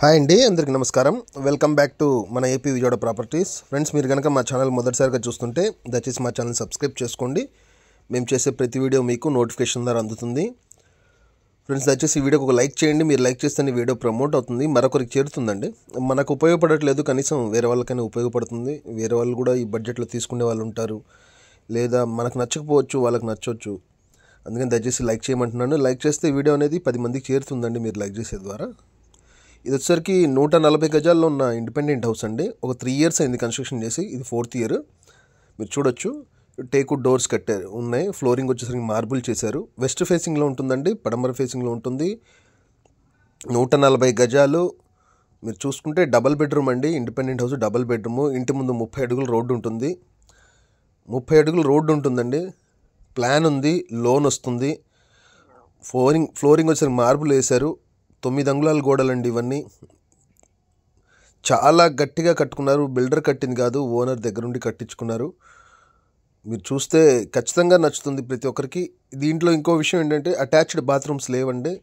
Hi అండి, అందరికీ నమస్కారం. వెల్కమ్ బ్యాక్ టు మన ఏపీ విజయవాడ ప్రాపర్టీస్. ఫ్రెండ్స్, మీరు కనుక మా ఛానల్ మొదటిసారిగా చూస్తుంటే దయచేసి మా ఛానల్ సబ్స్క్రైబ్ చేసుకోండి. మేము చేసే ప్రతి వీడియో మీకు నోటిఫికేషన్ ద్వారా అందుతుంది. ఫ్రెండ్స్, దయచేసి ఈ వీడియోకి ఒక లైక్ చేయండి. మీరు లైక్ చేస్తే వీడియో ప్రమోట్ అవుతుంది, మరొకరికి చేరుతుందండి. మనకు ఉపయోగపడట్లేదు, కనీసం వేరే వాళ్ళకైనా ఉపయోగపడుతుంది. వేరే వాళ్ళు కూడా ఈ బడ్జెట్లో తీసుకునే వాళ్ళు ఉంటారు, లేదా మనకు నచ్చకపోవచ్చు, వాళ్ళకి నచ్చవచ్చు. అందుకని దయచేసి లైక్ చేయమంటున్నాను. లైక్ చేస్తే ఈ వీడియో అనేది 10 మందికి చేరుతుందండి మీరు లైక్ చేసే ద్వారా. ఇది వచ్చేసరికి 140 గజాల్లో ఉన్న ఇండిపెండెంట్ హౌస్ అండి. ఒక 3 years అయింది కన్స్ట్రక్షన్ చేసి, ఇది 4th year. మీరు చూడొచ్చు, టేక్వుడ్ డోర్స్ కట్టారు ఉన్నాయి. ఫ్లోరింగ్ వచ్చేసరికి మార్బుల్ చేశారు. వెస్ట్ ఫేసింగ్లో ఉంటుందండి, పడమర ఫేసింగ్లో ఉంటుంది. 140 గజాలు. మీరు చూసుకుంటే డబల్ బెడ్రూమ్ అండి. Independent house double bedroom. ఇంటి ముందు 30 అడుగుల రోడ్డు ఉంటుంది. 30 అడుగుల రోడ్డు ఉంటుందండి. ప్లాన్ ఉంది, లోన్ వస్తుంది. ఫ్లోరింగ్ వచ్చేసరికి మార్బుల్ వేశారు. 9 అంగుళాల గోడలండి ఇవన్నీ. చాలా గట్టిగా కట్టుకున్నారు. బిల్డర్ కట్టింది కాదు, ఓనర్ దగ్గర నుండి కట్టించుకున్నారు. మీరు చూస్తే ఖచ్చితంగా నచ్చుతుంది ప్రతి ఒక్కరికి. దీంట్లో ఇంకో విషయం ఏంటంటే అటాచ్డ్ బాత్రూమ్స్ లేవండి.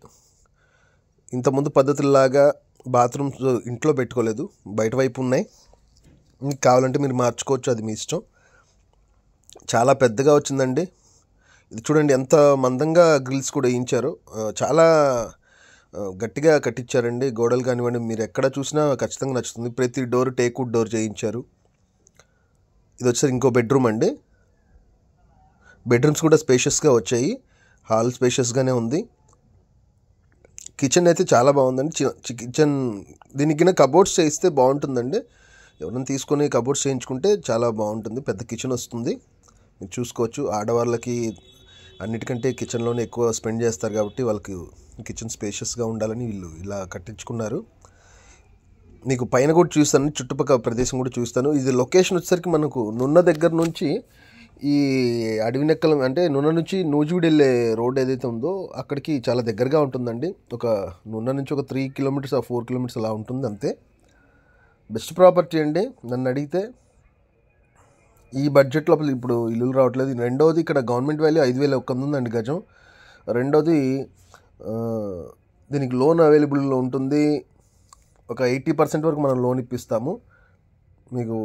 ఇంతకుముందు పద్ధతుల్లాగా బాత్రూమ్స్ ఇంట్లో పెట్టుకోలేదు, బయట వైపు ఉన్నాయి. మీకు కావాలంటే మీరు మార్చుకోవచ్చు, అది మీ ఇష్టం. చాలా పెద్దగా వచ్చిందండి. ఇది చూడండి, ఎంత మందంగా గ్రిల్స్ కూడా వేయించారు. చాలా గట్టిగా కట్టించారండి. గోడలు కానివ్వండి, మీరు ఎక్కడ చూసినా ఖచ్చితంగా నచ్చుతుంది. ప్రతి డోర్ టేక్వుడ్ డోర్ చేయించారు. ఇది వచ్చేసరికి ఇంకో బెడ్రూమ్ అండి. బెడ్రూమ్స్ కూడా స్పేషియస్గా వచ్చాయి. హాల్ స్పేషియస్గానే ఉంది. కిచెన్ అయితే చాలా బాగుందండి. కిచెన్ దీనికి కబోర్డ్స్ చేయిస్తే బాగుంటుందండి. ఎవరైనా తీసుకొని కబోర్డ్స్ చేయించుకుంటే చాలా బాగుంటుంది. పెద్ద కిచెన్ వస్తుంది. మీరు చూసుకోవచ్చు, ఆడవాళ్ళకి అన్నిటికంటే కిచెన్లోనే ఎక్కువ స్పెండ్ చేస్తారు కాబట్టి వాళ్ళకి కిచెన్ స్పేషియస్గా ఉండాలని వీళ్ళు ఇలా కట్టించుకున్నారు. మీకు పైన కూడా చూస్తాను, చుట్టుపక్కల ప్రదేశం కూడా చూస్తాను. ఇది లొకేషన్ వచ్చేసరికి మనకు నున్న దగ్గర నుంచి ఈ అడవినెక్కల అంటే నున్న నుంచి నూజివీడు వెళ్ళే రోడ్ ఏదైతే ఉందో అక్కడికి చాలా దగ్గరగా ఉంటుందండి. ఒక నున్న నుంచి ఒక 3 kilometers 4 kilometers అలా ఉంటుంది అంతే. బెస్ట్ ప్రాపర్టీ అండి నన్ను అడిగితే. ఈ బడ్జెట్ లోపల ఇప్పుడు ఇల్లులు రావట్లేదు. రెండోది, ఇక్కడ గవర్నమెంట్ వాల్యూ 5,100 ఉందండి గజం. రెండోది, దీనికి లోన్ అవైలబుల్లో ఉంటుంది. ఒక 80% వరకు మనం లోన్ ఇప్పిస్తాము మీకు.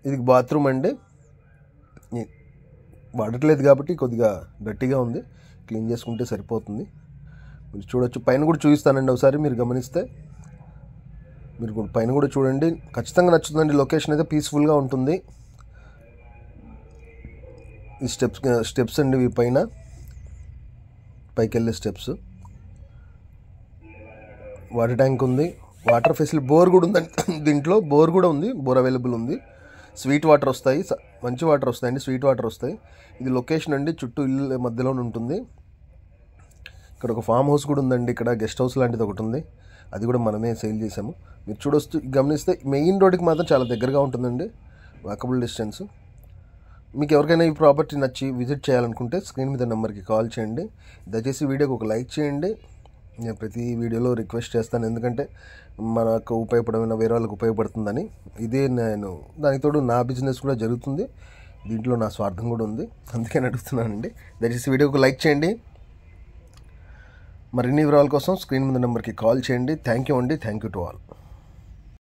ఇది బాత్రూమ్ అండి. వాడట్లేదు కాబట్టి కొద్దిగా డర్టీగా ఉంది, క్లీన్ చేసుకుంటే సరిపోతుంది. మీరు చూడొచ్చు, పైన కూడా చూపిస్తానండి ఒకసారి మీరు గమనిస్తే. మీరు పైన కూడా చూడండి, ఖచ్చితంగా నచ్చుతుందండి. లొకేషన్ అయితే పీస్ఫుల్గా ఉంటుంది. ఈ స్టెప్స్ అండి, ఇవి పైకి వెళ్ళే స్టెప్స్. వాటర్ ట్యాంక్ ఉంది. వాటర్ ఫెసిలిటీ, బోర్ కూడా ఉందండి. దీంట్లో బోర్ కూడా ఉంది, బోర్ అవైలబుల్ ఉంది. స్వీట్ వాటర్ వస్తాయి, మంచి వాటర్ వస్తాయండి, స్వీట్ వాటర్ వస్తాయి. ఇది లొకేషన్ అండి, చుట్టూ ఇల్లు మధ్యలోనే ఉంటుంది. ఇక్కడ ఒక ఫామ్ హౌస్ కూడా ఉందండి. ఇక్కడ గెస్ట్ హౌస్ లాంటిది ఒకటి ఉంది, అది కూడా మనమే సేల్ చేసాము. మీరు చూడొచ్చు, గమనిస్తే మెయిన్ రోడ్డుకి మాత్రం చాలా దగ్గరగా ఉంటుందండి, వాకబుల్ డిస్టెన్స్. మీకు ఎవరికైనా ఈ ప్రాపర్టీ నచ్చి విజిట్ చేయాలనుకుంటే స్క్రీన్ మీద నెంబర్కి కాల్ చేయండి. దయచేసి వీడియోకి ఒక లైక్ చేయండి. నేను ప్రతి వీడియోలో రిక్వెస్ట్ చేస్తాను, ఎందుకంటే మనకు ఉపయోగపడమైన వేరే వాళ్ళకి ఉపయోగపడుతుందని. ఇదే నేను దానికి తోడు నా బిజినెస్ కూడా జరుగుతుంది, దీంట్లో నా స్వార్థం కూడా ఉంది, అందుకని అడుగుతున్నానండి. దయచేసి వీడియోకి లైక్ చేయండి. మరిన్ని వివరాల కోసం స్క్రీన్ మీద నెంబర్కి కాల్ చేయండి. థ్యాంక్ యూ అండి. Thank you to all.